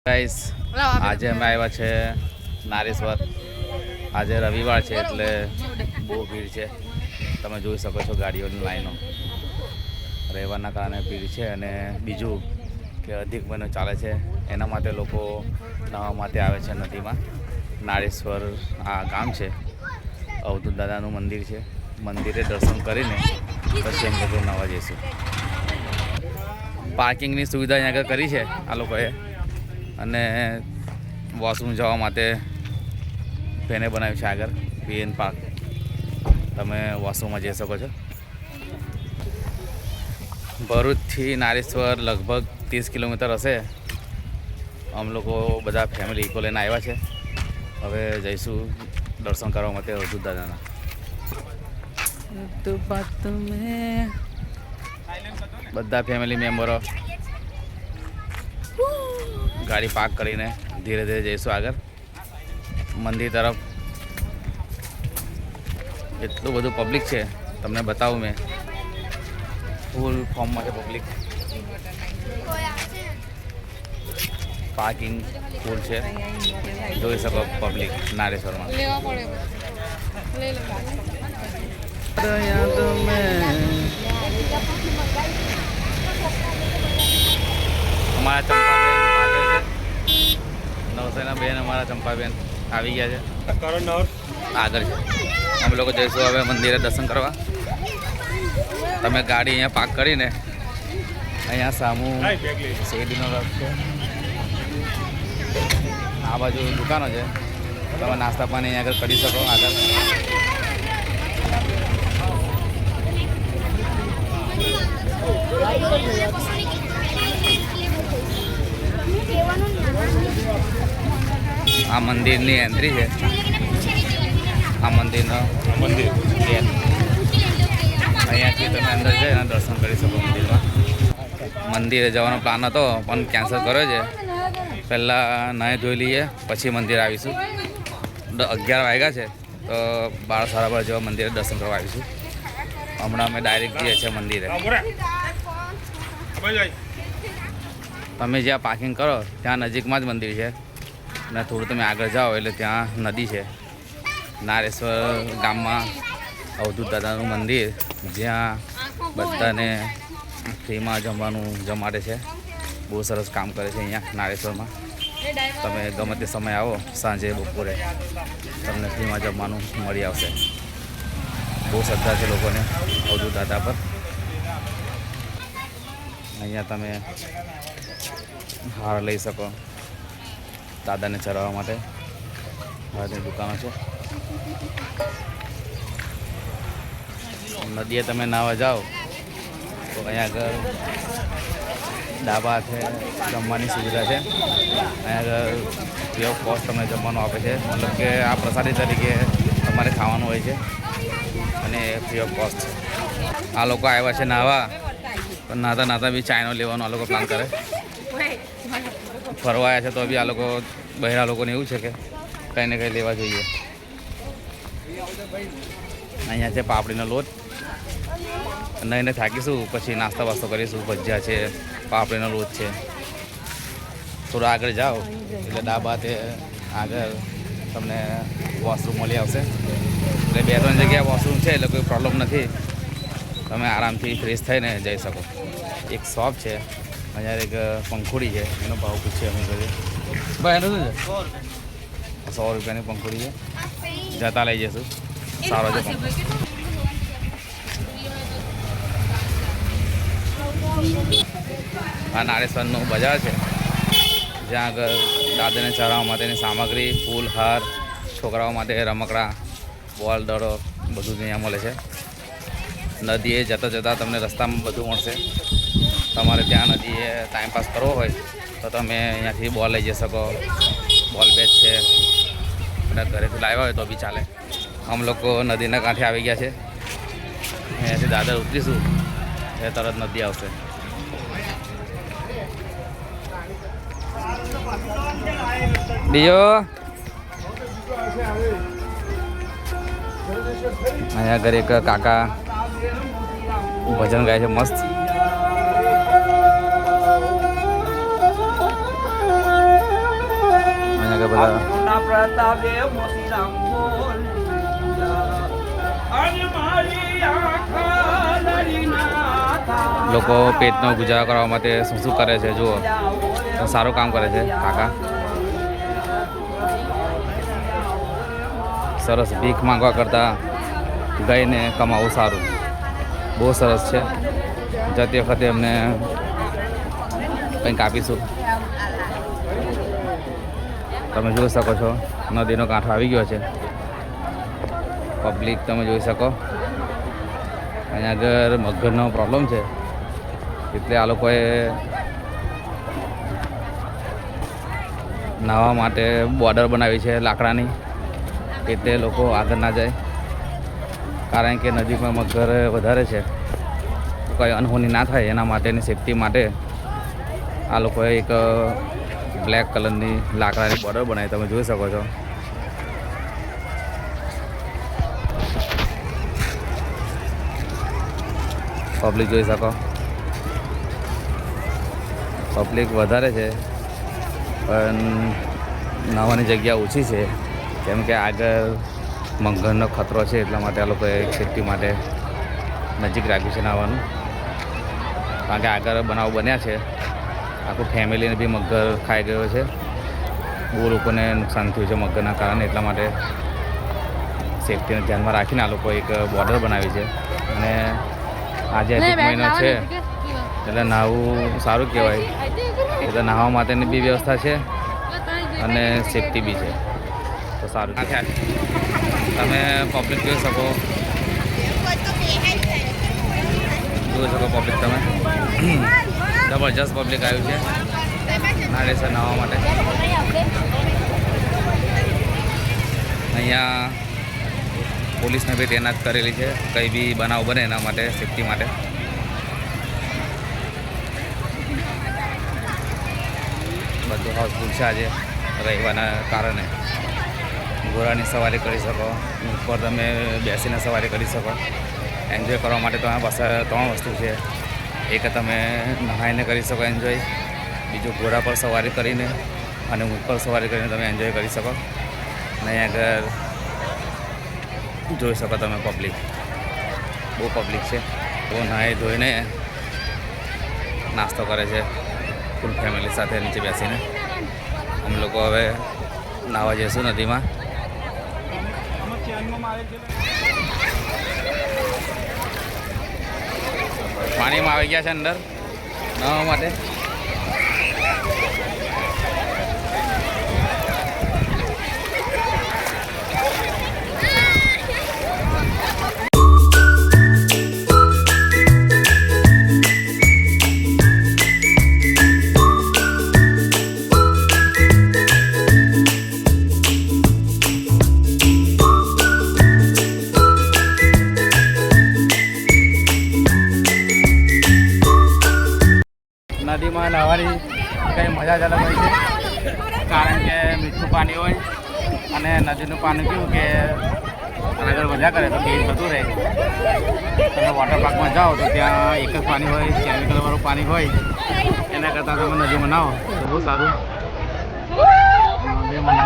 Guys આજે અમે આવ્યા છે નારેશ્વર. આજે રવિવાર છે એટલે બહુ ભીડ છે. તમે જોઈ શકો છો ગાડીઓની લાઈનો. રહેવાના કારણે ભીડ છે અને બીજું કે અધિક મહિનો ચાલે છે એના માટે લોકો નહાવા માટે આવે છે નદીમાં. નારેશ્વર આ ગામ છે, અવધૂત દાદાનું મંદિર છે. મંદિરે દર્શન કરીને પછી અમે બધું નહાવા જઈશું. પાર્કિંગની સુવિધા અહીંયા આગળ કરી છે આ લોકોએ અને વોશરૂમ જવા માટે પેને બનાવ્યું છે આગળ પીએન પાર્ક. તમે વોશરૂમમાં જઈ શકો છો. ભરૂચથી નારેશ્વર લગભગ 30 કિલોમીટર હશે. અમે લોકો બધા ફેમિલી ઇકો લઈને આવ્યા છે. હવે જઈશું દર્શન કરવા માટે અવધૂત દાદાના. બધા ફેમિલી મેમ્બરો ગાડી પાર્ક કરીને ધીરે ધીરે જઈશું આગળ મંદિર તરફ. એટલું બધું પબ્લિક છે તમને બતાવું મેં. ફૂલ ફોર્મમાં છે પબ્લિક. પાર્કિંગ ફૂલ છે, જોઈ શકો પબ્લિક નારેશ્વરમાં. અમારા ચંપાબેન પાછળ છે, નવસારીના બેન અમારા ચંપાબેન આવી ગયા છે આગળ છે. અમે લોકો જઈશું હવે મંદિરે દર્શન કરવા. તમે ગાડી અહીંયા પાર્ક કરીને અહીંયા સામું શેરડીનો રસ છે, આ બાજુ દુકાનો છે. તમે નાસ્તા પાણી અહીંયા આગળ કરી શકો આગળ. આ મંદિરની એન્ટ્રી છે. આ મંદિરનો ગેટ. અહીંયાથી તમે અંદર જઈ અને દર્શન કરી શકો મંદિરમાં. મંદિરે જવાનો પ્લાન હતો પણ કેન્સલ કર્યો છે. પહેલાં નાહી ધોઈ લઈએ પછી મંદિર આવીશું. 11 વાગ્યા છે તો 12:12 જેવા મંદિરે દર્શન કરવા આવીશું. હમણાં અમે ડાયરેક્ટ જઈએ છીએ મંદિરે. તમે જ્યાં પાર્કિંગ કરો ત્યાં નજીકમાં જ મંદિર છે ને થોડું તમે આગળ જાઓ એટલે ત્યાં નદી છે. નારેશ્વર ગામમાં અવધૂત દાદાનું મંદિર, જ્યાં બધાને ફ્રીમાં જમવાનું જમાડે છે. બહુ સરસ કામ કરે છે અહીંયા નારેશ્વરમાં. તમે ગમે તે સમય આવો, સાંજે બપોરે તમને ફ્રીમાં જમવાનું મળી આવશે. બહુ શ્રદ્ધા છે લોકોને અવધૂત દાદા પર. અહીંયા તમે હાર લઈ શકો દાદાને ચરાવવા માટે. હારની દુકાનો છે. નદીએ તમે નાહવા જાઓ તો અહીંયા આગળ ડાબા છે, જમવાની સુવિધા છે. અહીંયા આગળ ફ્રી ઓફ કોસ્ટ તમને જમવાનું આપે છે. મતલબ કે આ પ્રસાદી તરીકે તમારે ખાવાનું હોય છે અને ફ્રી ઓફ કોસ્ટ છે. આ લોકો આવ્યા છે નાહવા, પણ નાહતા નાહતા બી ચાયનો લેવાનો આ લોકો પ્લાન કરે. ફરવા આવ્યા છે તો બી આ લોકો બહેરા લોકોને એવું છે કે કંઈ ને કંઈ લેવા જોઈએ. અહીંયા છે પાપડીનો લોટ. નહીને થાકીશું પછી નાસ્તા વાસ્તો કરીશું. ભજીયા છે, પાપડીનો લોટ છે. થોડા આગળ જાઓ એટલે ડાબા તે આગળ તમને વોશરૂમ મળી આવશે. એટલે 2-3 જગ્યાએ વોશરૂમ છે એટલે કોઈ પ્રોબ્લેમ નથી. તમે આરામથી ફ્રેશ થઈને જઈ શકો. એક શોપ છે અહીંયા, એક પંખુડી છે, એનો ભાવ પૂછીએ અમે કરીએ. ભાઈ એનું શું છે? 100 રૂપિયાની પંખુડી છે. જતા લઈ જઈશું. સારો છે પંખુડી. આ નારેશ્વરનું બજાર છે જ્યાં આગળ દાદાને ચડાવવા માટેની સામગ્રી, ફૂલ, હાર, છોકરાઓ માટે રમકડા, બોલ, દડો બધું અહીંયા મળે છે. નદીએ જતાં જતાં તમને રસ્તામાં બધું મળશે. તમારે ત્યાં નદીએ ટાઈમપાસ કરવો હોય તો તમે અહીંયાથી બોલ લઈ જઈ શકો. બોલ બેચ છે, અને ઘરેથી લાવ્યા હોય તો બી ચાલે. અમે લોકો નદીના કાંઠે આવી ગયા છે. અહીંયાથી દાદર ઉતરીશું એ તરત નદી આવશે. બીજો અહીંયા આગળ એક કાકા ભજન ગાય છે મસ્ત. બધા લોકો પેટનો ગુજારો કરવા માટે શું શું કરે છે જુઓ. સારું કામ કરે છે કાકા. સરસ. ભીખ માંગવા કરતાં ગાયને કમાવું સારું. બહુ સરસ છે. જતી વખતે એમને કંઈક આપીશું. તમે જોઈ શકો છો નદીનો કાંઠો આવી ગયો છે. પબ્લિક તમે જોઈ શકો. અહીંયા આગળ મગરનો પ્રોબ્લેમ છે એટલે આ લોકોએ નાહવા માટે બોર્ડર બનાવી છે લાકડાની, એટલે લોકો આગળ ના જાય. કારણ કે નજીકમાં મગર વધારે છે, કંઈ અનહોની ના થાય એના માટેની સેફટી માટે આ લોકોએ એક બ્લેક કલરની લાકડાની બોર્ડર બનાવી. તમે જોઈ શકો છો. પબ્લિક જોઈ શકો. પબ્લિક વધારે છે પણ નાહવાની જગ્યા ઓછી છે, કેમ કે આગળ મગરનો ખતરો છે એટલા માટે આ લોકોએ સેફટી માટે નજીક રાખ્યું છે નાહવાનું. કારણ કે આગળ બનાવ બન્યા છે, આખું ફેમિલીને બી મગર ખાઈ ગયો છે. બહુ લોકોને નુકસાન થયું છે મગરના કારણે, એટલા માટે સેફટીને ધ્યાનમાં રાખીને આ લોકો એક બોર્ડર બનાવી છે. અને આજે અધિક મહિનો છે એટલે નાહવું સારું કહેવાય. એટલે નાહવા માટેની બી વ્યવસ્થા છે અને સેફટી બી છે, તો સારું. તમે પબ્લિક જોઈ શકો પબ્લિક તમે જબરજસ્ત પબ્લિક આવ્યું છે નાળેસર નાહવા માટે. અહીંયા પોલીસને બી તૈનાત કરેલી છે, કંઈ બી બનાવ બને એના માટે સેફટી માટે. બધું હાઉસફુલ છે આજે રવિવારના કારણે. ઘોડાની સવારી કરી શકો, ઉપર તમે બેસીને સવારી કરી શકો. એન્જોય કરવા માટે તમારી પાસે 3 વસ્તુ છે. એક તમે નહાઈને કરી શકો એન્જોય, બીજું ઘોડા પર સવારી કરીને અને ઉપર સવારી કરીને તમે એન્જોય કરી શકો. અને અહીંયા આગળ જોઈ શકો તમે પબ્લિક, બહુ પબ્લિક છે. બહુ નાહી ધોઈને નાસ્તો કરે છે ફૂલ ફેમિલી સાથે નીચે બેસીને. અમે લોકો હવે નાહવા જઈશું નદીમાં. પાણીમાં આવી ગયા છે અંદર નાહવા માટે. નદીમાં નાહવાની કંઈ મજા જ અલગ હોય છે, કારણ કે મીઠું પાણી હોય અને નદીનું પાણી કેવું કે આગળ વધ્યા કરે તો ભેજ થતું રહે. તમે વોટર પાર્કમાં જાઓ તો ત્યાં એક જ પાણી હોય, કેમિકલવાળું પાણી હોય. એના કરતાં તમે નદીમાં નાહો તો બહુ સારું. નદીમાં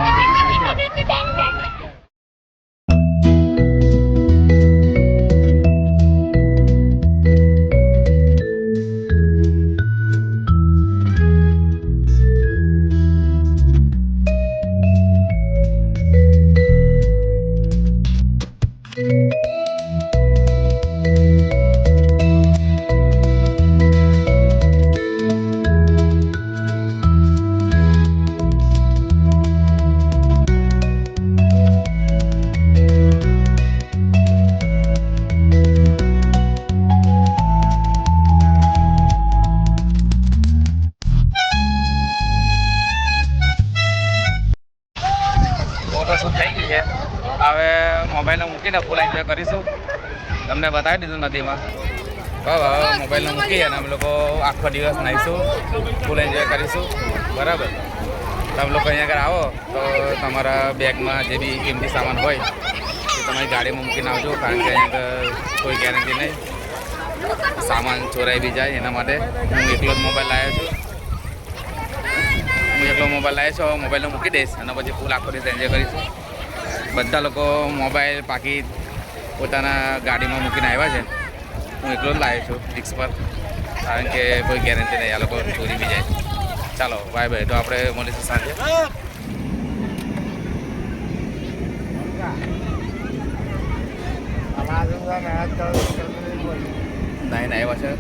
ફોટોશૂટ થઈ ગઈ છે. હવે મોબાઈલને મૂકીને ફૂલ એન્જોય કરીશું. તમને બતાવી દીધું નદીમાં. હવે મોબાઈલને મૂકીએ અને અમે લોકો આખો દિવસ નાહીશું, ફૂલ એન્જોય કરીશું. બરાબર. તમે લોકો અહીંયા આગળ આવો તો તમારા બેગમાં જે બી કિંમતી સામાન હોય એ તમારી ગાડીમાં મૂકીને આવજો, કારણ કે અહીંયા આગળ કોઈ ગેરંટી નહીં, સામાન ચોરાઈ બી જાય. એના માટે હું એકલો જ મોબાઈલ લાવ્યો છું. હું એકલો મોબાઈલ લાવ્યો છું, મોબાઈલને મૂકી દઈશ અને પછી ફૂલ આખો દિવસ એન્જોય કરીશું. બધા લોકો મોબાઈલ પાકીટ પોતાના ગાડીમાં મૂકીને આવ્યા છે. હું એકલો જ લાવ્યો છું રિક્સ પર, કારણ કે કોઈ ગેરંટી નહીં આ લોકો ચોરી બી જાય. ચાલો બાય બાય, તો આપણે મળીશું સાંજે. નાઈને આવ્યા છે,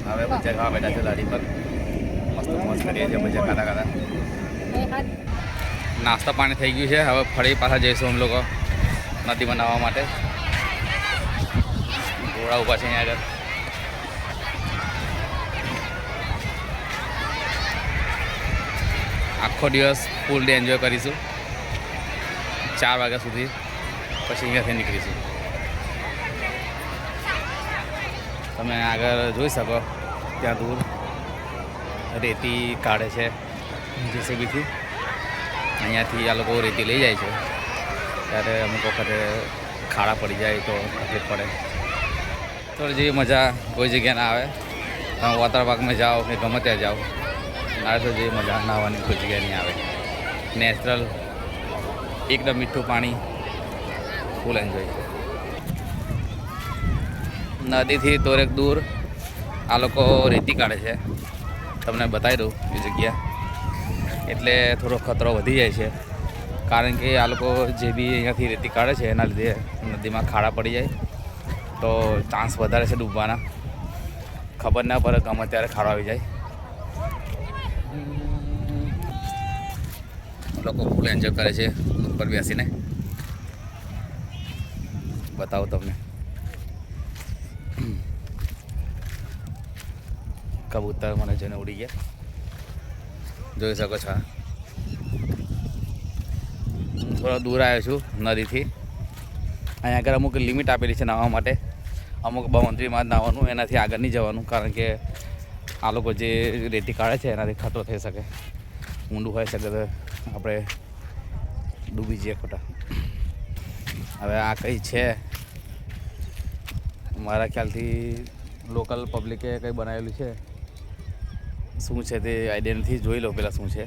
હવે ભજીયા ખાવા બેઠા છે લારી પર. મસ્ત મસ્ત કરીએ છીએ ભજીયા ખાતા ખાતા. નાસ્તા પાણી થઈ ગયું છે, હવે ફરી પાછા જઈશું અમે લોકો નદી બનાવવા માટે. ઘોડા ઊભા છે અહીંયા આગળ. આખો દિવસ ફૂલ ડે એન્જોય કરીશું 4 વાગ્યા સુધી, પછી અહીંયાથી નીકળીશું. તમે આગળ જોઈ શકો ત્યાં દૂર રેતી કાઢે છે જેસીબીથી. અહીંયાથી આ લોકો રેતી લઈ જાય છે, ત્યારે અમુક વખતે ખાડા પડી જાય તો તકલીફ પડે. થોડી જેવી મજા કોઈ જગ્યા ના આવે. તમે વોટર પાર્કમાં જાઓ કે ગમે ત્યાં જાઓ, નાળસો જેવી મજા નાહવાની કોઈ જગ્યા નહીં આવે. નેચરલ એકદમ મીઠું પાણી, ફૂલ એન્જોય. નદીથી થોડેક દૂર આ લોકો રેતી કાઢે છે, તમને બતાવી દઉં એ જગ્યા. એટલે થોડો ખતરો વધી જાય છે, કારણ કે આ લોકો જે બી અહીંયાથી રેતી કાઢે છે એના લીધે નદીમાં ખાડા પડી જાય તો ચાન્સ વધારે છે ડૂબવાના. ખબર ના પડે ગમે ત્યારે ખાડો આવી જાય. લોકો ફૂલ એન્જોય કરે છે ઉપર બેસીને. બતાવો તમને કબૂતર મને જોઈને ઉડી ગયા, જોઈ શકો છો. થોડો દૂર આવ્યો છું નદીથી. અહીંયા આગળ અમુક લિમિટ આપેલી છે નાહવા માટે, અમુક બાઉન્ડ્રીમાં જ નાહવાનું, એનાથી આગળ નહીં જવાનું, કારણ કે આ લોકો જે રેતી કાઢે છે એનાથી ખતરો થઈ શકે. ઊંડું હોઈ શકે તો આપણે ડૂબી જઈએ ખોટા. હવે આ કંઈ છે મારા ખ્યાલથી લોકલ પબ્લિકે કંઈ બનાવેલું છે. શું છે તે આઈડિયા નથી, જોઈ લો પહેલાં શું છે.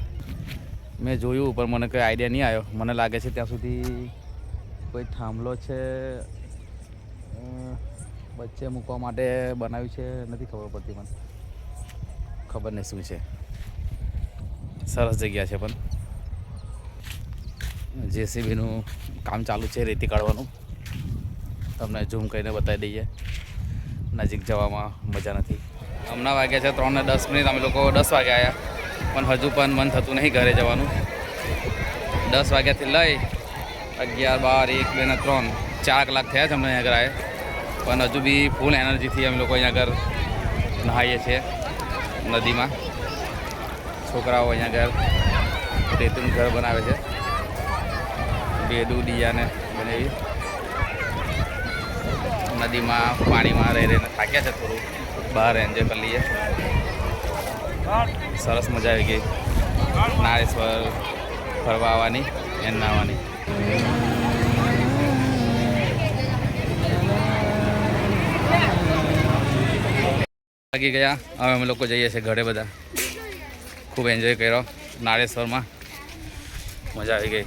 મેં જોયું પણ મને કંઈ આઈડિયા નહીં આવ્યો. મને લાગે છે ત્યાં સુધી કોઈ થાંભલો છે વચ્ચે મૂકવા માટે બનાવ્યું છે, નથી ખબર પડતી મને. ખબર નહીં શું છે. સરસ જગ્યા છે, પણ જેસીબીનું કામ ચાલુ છે રેતી કાઢવાનું. તમને ઝૂમ કરીને બતાવી દઈએ, નજીક જવામાં મજા નથી. હમણાં વાગ્યા છે 3:10. અમે લોકો 10 વાગે આવ્યા, પણ હજુ પણ મન થતું નહીં ઘરે જવાનું. 10 વાગ્યાથી લઈ 11, 12, 1, 2 ને 3 4 કલાક થયા છે અમને અહીંયા આગળ આવ્યા, પણ હજુ બી ફૂલ એનર્જીથી અમે લોકો અહીંયા આગળ નહાઈએ છીએ નદીમાં. છોકરાઓ અહીંયા આગળ રેતીનું ઘર બનાવે છે, બેડું ડિયાને બનાવી. નદીમાં પાણીમાં રહી રહીને થાક્યા છે, થોડું બહાર એન્જોય કરી લઈએ. સરસ મજા આવી ગઈ નારેશ્વર ફરવા આવવાની એને નાહવાની. લાગી ગયા. હવે અમે લોકો જઈએ છીએ ઘરે. બધા ખૂબ એન્જોય કર્યો નારેશ્વરમાં, મજા આવી ગઈ.